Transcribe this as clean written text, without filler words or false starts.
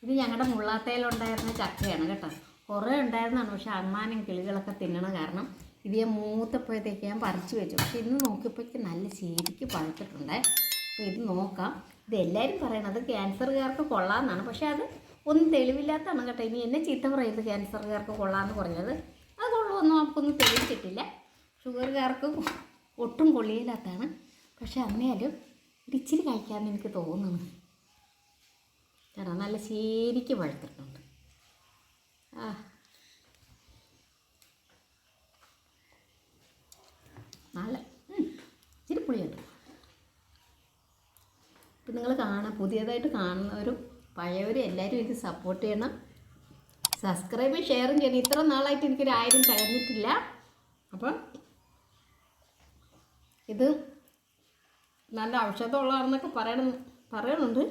ഇത് ഞങ്ങളുടെ മുള്ളാത്തയിലുണ്ടായിരുന്ന ചക്കയാണ് കേട്ടോ. കുറേ ഉണ്ടായിരുന്നതാണ്, പക്ഷെ അണ്ണാനും കിളികളൊക്കെ തിന്നണ കാരണം ഇത് ഞാൻ മൂത്തപ്പോഴത്തേക്ക് ഞാൻ പറിച്ചു വെച്ചു. പക്ഷെ ഇന്ന് നോക്കിയപ്പോഴേക്ക് നല്ല ശരിക്ക് പഴുത്തിട്ടുണ്ട്. അപ്പോൾ ഇത് നോക്കാം. ഇത് എല്ലാവരും പറയണത് ക്യാൻസറുകാർക്ക് കൊള്ളാമെന്നാണ്, പക്ഷേ അത് ഒന്നും തെളിവില്ലാത്തതാണ് കേട്ടോ. ഇനി എന്നെ ചീത്ത പറയുന്നത് ക്യാൻസറുകാർക്ക് കൊള്ളാമെന്ന് പറഞ്ഞത് അത് കൊള്ളുമെന്നും നമുക്കൊന്നും തെളിയിച്ചിട്ടില്ല. ഷുഗറുകാർക്ക് ഒട്ടും കൊള്ളിയില്ലാത്തതാണ്. പക്ഷെ എന്നാലും ഇച്ചിരി കഴിക്കാമെന്ന് എനിക്ക് തോന്നുന്നു. കാരണം നല്ല ശരിക്ക് പഴുത്തിട്ടുണ്ട്. നല്ല ഇച്ചിരി പുളിയുണ്ട്. ഇപ്പം നിങ്ങൾ പുതിയതായിട്ട് കാണുന്നവരും പഴയവരും എല്ലാവരും ഇത് സപ്പോർട്ട് ചെയ്യണം. സബ്സ്ക്രൈബും ഷെയറും ചെയ്യണം. ഇത്ര നാളായിട്ട് എനിക്കൊരു 1000 തികഞ്ഞിട്ടില്ല. അപ്പം ഇത് നല്ല ഔഷധമുള്ളതാണെന്നൊക്കെ പറയണുണ്ട്.